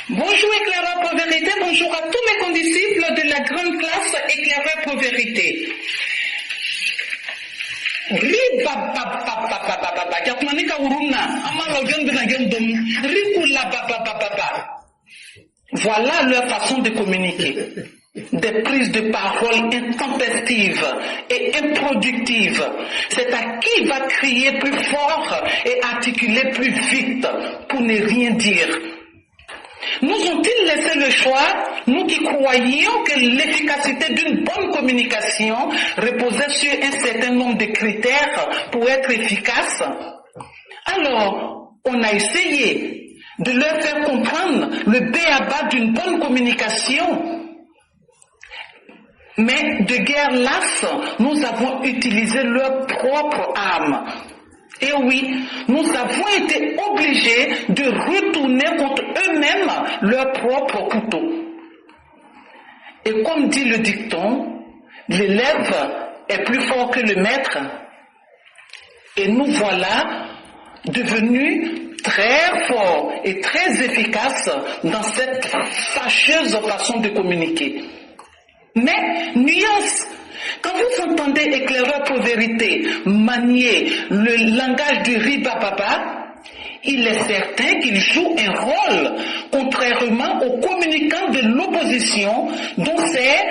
Bonjour éclaireur pour vérité, bonjour à tous mes condisciples de la grande classe éclaireur pour vérité. Voilà leur façon de communiquer. Des prises de parole intempestives et improductives. C'est à qui va crier plus fort et articuler plus vite pour ne rien dire. Nous ont-ils laissé le choix, nous qui croyions que l'efficacité d'une bonne communication reposait sur un certain nombre de critères pour être efficace? Alors, on a essayé de leur faire comprendre le b.a.-ba d'une bonne communication. Mais de guerre lasse, nous avons utilisé leur propre arme. Et oui, nous avons été obligés de retourner contre eux-mêmes leur propre couteau. Et comme dit le dicton, l'élève est plus fort que le maître. Et nous voilà devenus très forts et très efficaces dans cette fâcheuse façon de communiquer. Mais, nuance, quand vous entendez éclaireur pour vérité manier le langage du ribababa, il est certain qu'il joue un rôle contrairement aux communicants de l'opposition dont c'est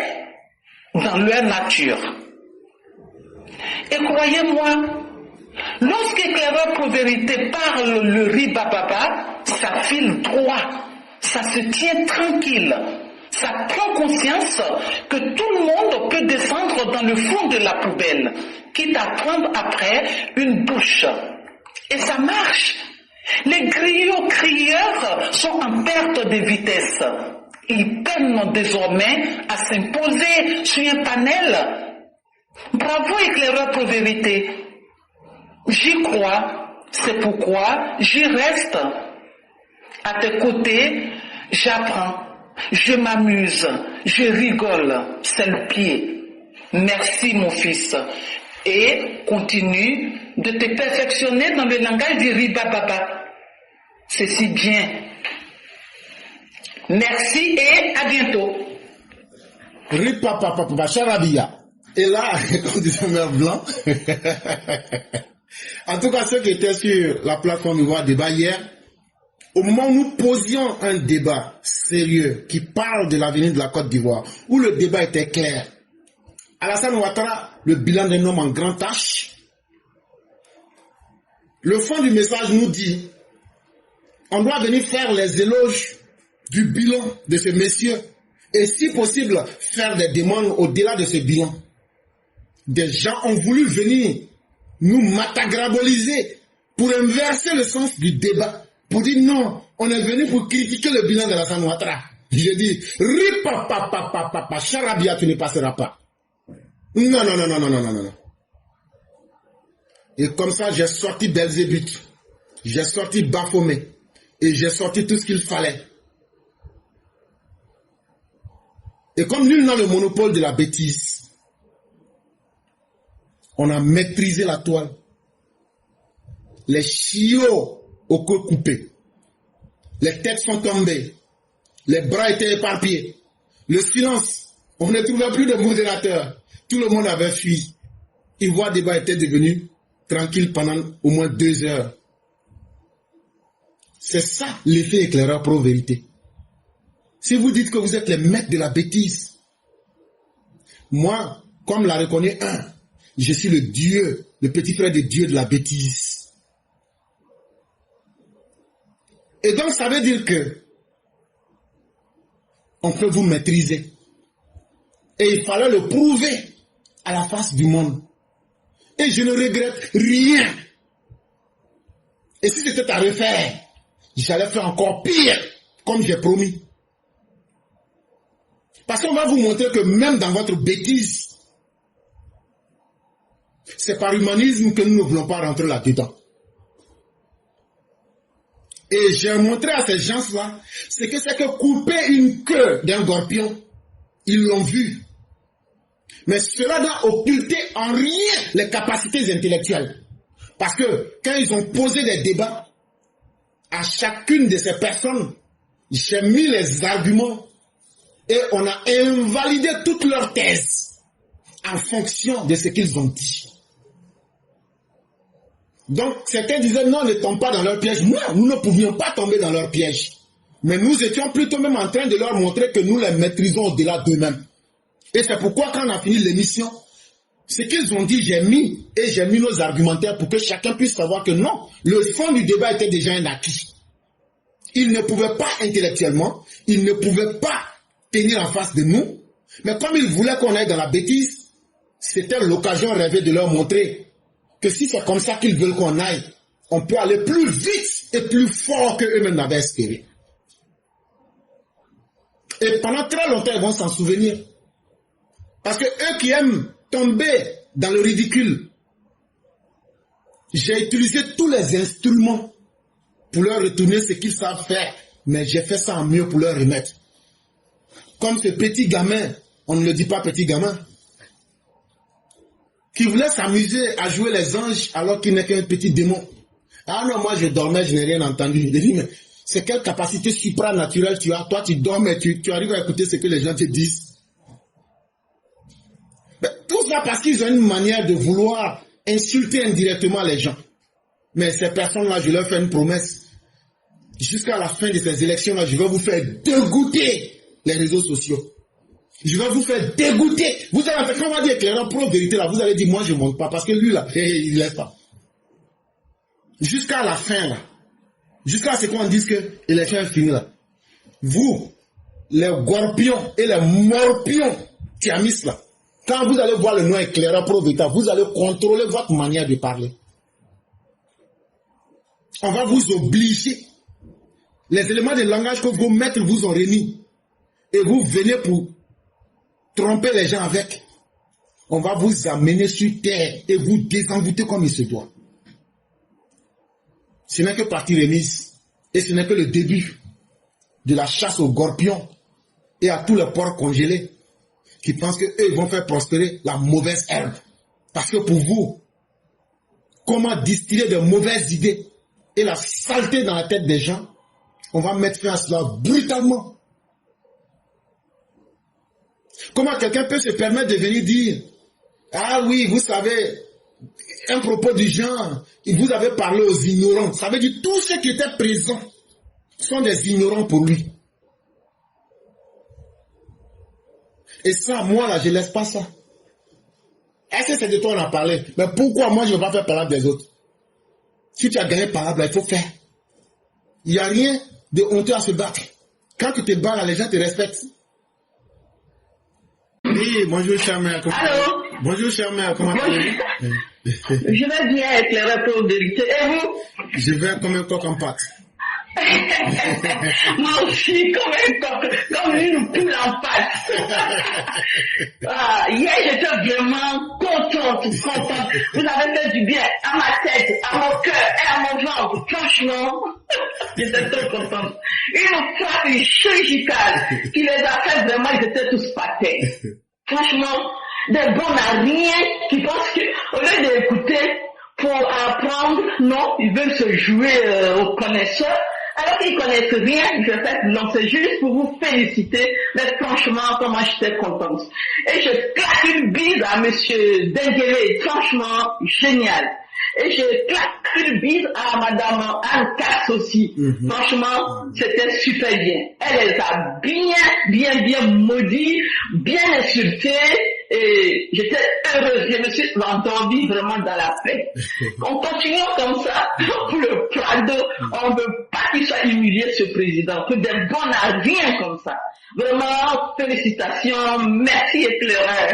dans leur nature. Et croyez-moi, lorsqu'éclaireur pour vérité parle le ribababa, ça file droit, ça se tient tranquille. Ça prend conscience que tout le monde peut descendre dans le fond de la poubelle, quitte à prendre après une douche. Et ça marche. Les griots crieurs sont en perte de vitesse. Ils peinent désormais à s'imposer sur un panel. Bravo éclaireur pour vérité. J'y crois, c'est pourquoi j'y reste. À tes côtés, j'apprends. Je m'amuse, je rigole, c'est le pied. Merci mon fils. Et continue de te perfectionner dans le langage du ribababa. C'est si bien. Merci et à bientôt. Ripapapapa, charabia. Et là, comme disait Mère Blanc, en tout cas ceux qui étaient sur la plateforme Ivoire Débat hier, au moment où nous posions un débat sérieux qui parle de l'avenir de la Côte d'Ivoire, où le débat était clair, Alassane Ouattara, le bilan d'un homme en grande tâche, le fond du message nous dit, on doit venir faire les éloges du bilan de ce monsieur et si possible faire des demandes au-delà de ce bilan. Des gens ont voulu venir nous matagraboliser pour inverser le sens du débat. Pour dire non, on est venu pour critiquer le bilan de Alassane Ouattara. Je dis, ripapapapapapa, charabia, tu ne passeras pas. Non. Et comme ça, j'ai sorti Belzébuth, j'ai sorti Baphomet, et j'ai sorti tout ce qu'il fallait. Et comme nul n'a le monopole de la bêtise, on a maîtrisé la toile. Les chiots au queue coupé. Les têtes sont tombées. Les bras étaient éparpillés. Le silence. On ne trouvait plus de modérateur. Tout le monde avait fui. Ivoire Débat était devenu tranquille pendant au moins 2 heures. C'est ça l'effet éclaireur pro-vérité. Si vous dites que vous êtes les maîtres de la bêtise, moi, comme l'a reconnu un, je suis le Dieu, le petit frère de Dieu de la bêtise. Et donc, ça veut dire que on peut vous maîtriser. Et il fallait le prouver à la face du monde. Et je ne regrette rien. Et si c'était à refaire, j'allais faire encore pire, comme j'ai promis. Parce qu'on va vous montrer que même dans votre bêtise, c'est par humanisme que nous ne voulons pas rentrer là-dedans. Et j'ai montré à ces gens-là ce que c'est que couper une queue d'un gorpion. Ils l'ont vu. Mais cela doit occulter en rien les capacités intellectuelles. Parce que quand ils ont posé des débats, à chacune de ces personnes, j'ai mis les arguments et on a invalidé toutes leurs thèses en fonction de ce qu'ils ont dit. Donc, certains disaient non, ne tombe pas dans leur piège. Non, nous ne pouvions pas tomber dans leur piège. Mais nous étions plutôt même en train de leur montrer que nous les maîtrisons au-delà d'eux-mêmes. Et c'est pourquoi quand on a fini l'émission, ce qu'ils ont dit, j'ai mis nos argumentaires pour que chacun puisse savoir que non, le fond du débat était déjà un acquis. Ils ne pouvaient pas intellectuellement, ils ne pouvaient pas tenir en face de nous, mais comme ils voulaient qu'on aille dans la bêtise, c'était l'occasion rêvée de leur montrer que si c'est comme ça qu'ils veulent qu'on aille, on peut aller plus vite et plus fort qu'eux-mêmes n'avaient espéré. Et pendant très longtemps, ils vont s'en souvenir. Parce que eux qui aiment tomber dans le ridicule, j'ai utilisé tous les instruments pour leur retourner ce qu'ils savent faire, mais j'ai fait ça en mieux pour leur remettre. Comme ce petit gamin, on ne le dit pas petit gamin, qui voulait s'amuser à jouer les anges alors qu'il n'est qu'un petit démon. Ah non, moi je dormais, je n'ai rien entendu. Je dis, mais c'est quelle capacité supranaturelle tu as? Toi tu dors, mais tu arrives à écouter ce que les gens te disent. Mais tout ça parce qu'ils ont une manière de vouloir insulter indirectement les gens. Mais ces personnes-là, je leur fais une promesse. Jusqu'à la fin de ces élections-là, je vais vous faire dégoûter les réseaux sociaux. Je vais vous faire dégoûter. Vous allez, quand on va dire éclairant pro vérité là, vous allez dire moi je ne monte pas parce que lui là, il ne laisse pas. Jusqu'à la fin là, jusqu'à ce qu'on dise que l'élection est finie là. Vous, les gorpions et les morpions tiamis là, quand vous allez voir le nom éclairant pro vérité, vous allez contrôler votre manière de parler. On va vous obliger. Les éléments de langage que vos maîtres vous ont remis et vous venez pour tromper les gens avec. On va vous amener sur terre et vous désenvoûter comme il se doit. Ce n'est que partie remise et ce n'est que le début de la chasse aux gorpions et à tous les porcs congelés qui pensent qu'eux vont faire prospérer la mauvaise herbe. Parce que pour vous, comment distiller de mauvaises idées et la saleté dans la tête des gens, on va mettre fin à cela brutalement. Comment quelqu'un peut se permettre de venir dire « Ah oui, vous savez, un propos du genre, vous avez parlé aux ignorants. » Ça veut dire tous ceux qui étaient présents sont des ignorants pour lui. Et ça, moi là, je ne laisse pas ça. Est-ce que c'est de toi qu'on a parlé? Mais pourquoi moi je ne vais pas faire parole des autres? Si tu as gagné parole, il faut faire. Il n'y a rien de honteux à se battre. Quand tu te bats là, les gens te respectent. Oui, bonjour cher mère. Allô? Bonjour cher mère, comment allez-vous? Je vais bien éclairer pour vérité. Et vous? Je vais comme un coq en pâte. Moi aussi, comme un coq, comme une poule en pâte. Hier, j'étais vraiment contente. Vous avez fait du bien à ma tête, à mon cœur et à mon ventre. Franchement, j'étais trop contente. Une frappe chirurgicale qui les a fait vraiment, ils étaient tous patés. Franchement, des bons à rien qui pensent qu'au lieu d'écouter pour apprendre, non, ils veulent se jouer aux connaisseurs. Alors qu'ils connaissent rien, je fais, non, c'est juste pour vous féliciter, mais franchement, comment j'étais contente. Et je claque une bise à monsieur Denguele, franchement, génial. Et je claque une bise à madame Anne Cass aussi. Franchement, c'était super bien. Elle les a bien maudits, bien insultés, et j'étais heureuse. Je me suis endormie vraiment dans la paix. On continue comme ça pour le Prado. On ne veut pas qu'il soit humilié, ce président. Que des bons à rien comme ça. Vraiment, félicitations. Merci, éclaireur.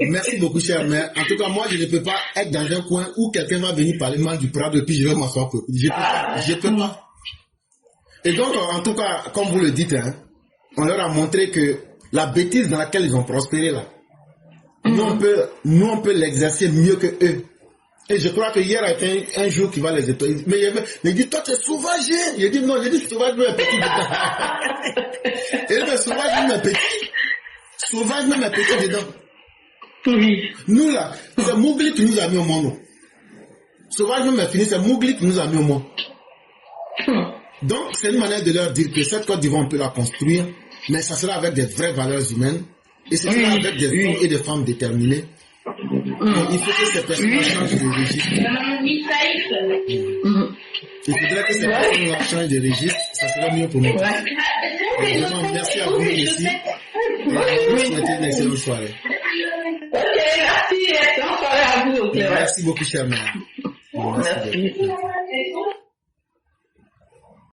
Merci beaucoup, chère mère. En tout cas, moi, je ne peux pas être dans un coin où quelqu'un va venir parler mal du Prado et puis je vais m'asseoir. Je peux pas. Et donc, en tout cas, comme vous le dites, hein, on leur a montré que la bêtise dans laquelle ils ont prospéré là, nous on peut l'exercer mieux que eux. Et je crois que hier a été un jour qui va les étonner. Mais il dit, toi tu es sauvage. Il dit non, je dis sauvage mais petit dedans. Et le sauvage mais petit. Sauvage mais petit dedans. Oui. Nous là, c'est Mowgli qui nous a mis au monde. Sauvage mais fini, c'est Mowgli qui nous a mis au monde. Donc, c'est une manière de leur dire que cette Côte d'Ivoire, on peut la construire, mais ça sera avec des vraies valeurs humaines, et ce sera avec des hommes et des femmes déterminés. Donc, il faut que ces personnes changent de registre. Il faudrait que ces personnes changent de registre, ça sera mieux pour nous. Vraiment, merci à vous aussi. Et je vous souhaite une excellente soirée. Ok, merci. Excellente soirée à vous. Merci beaucoup, chère mère. Merci beaucoup.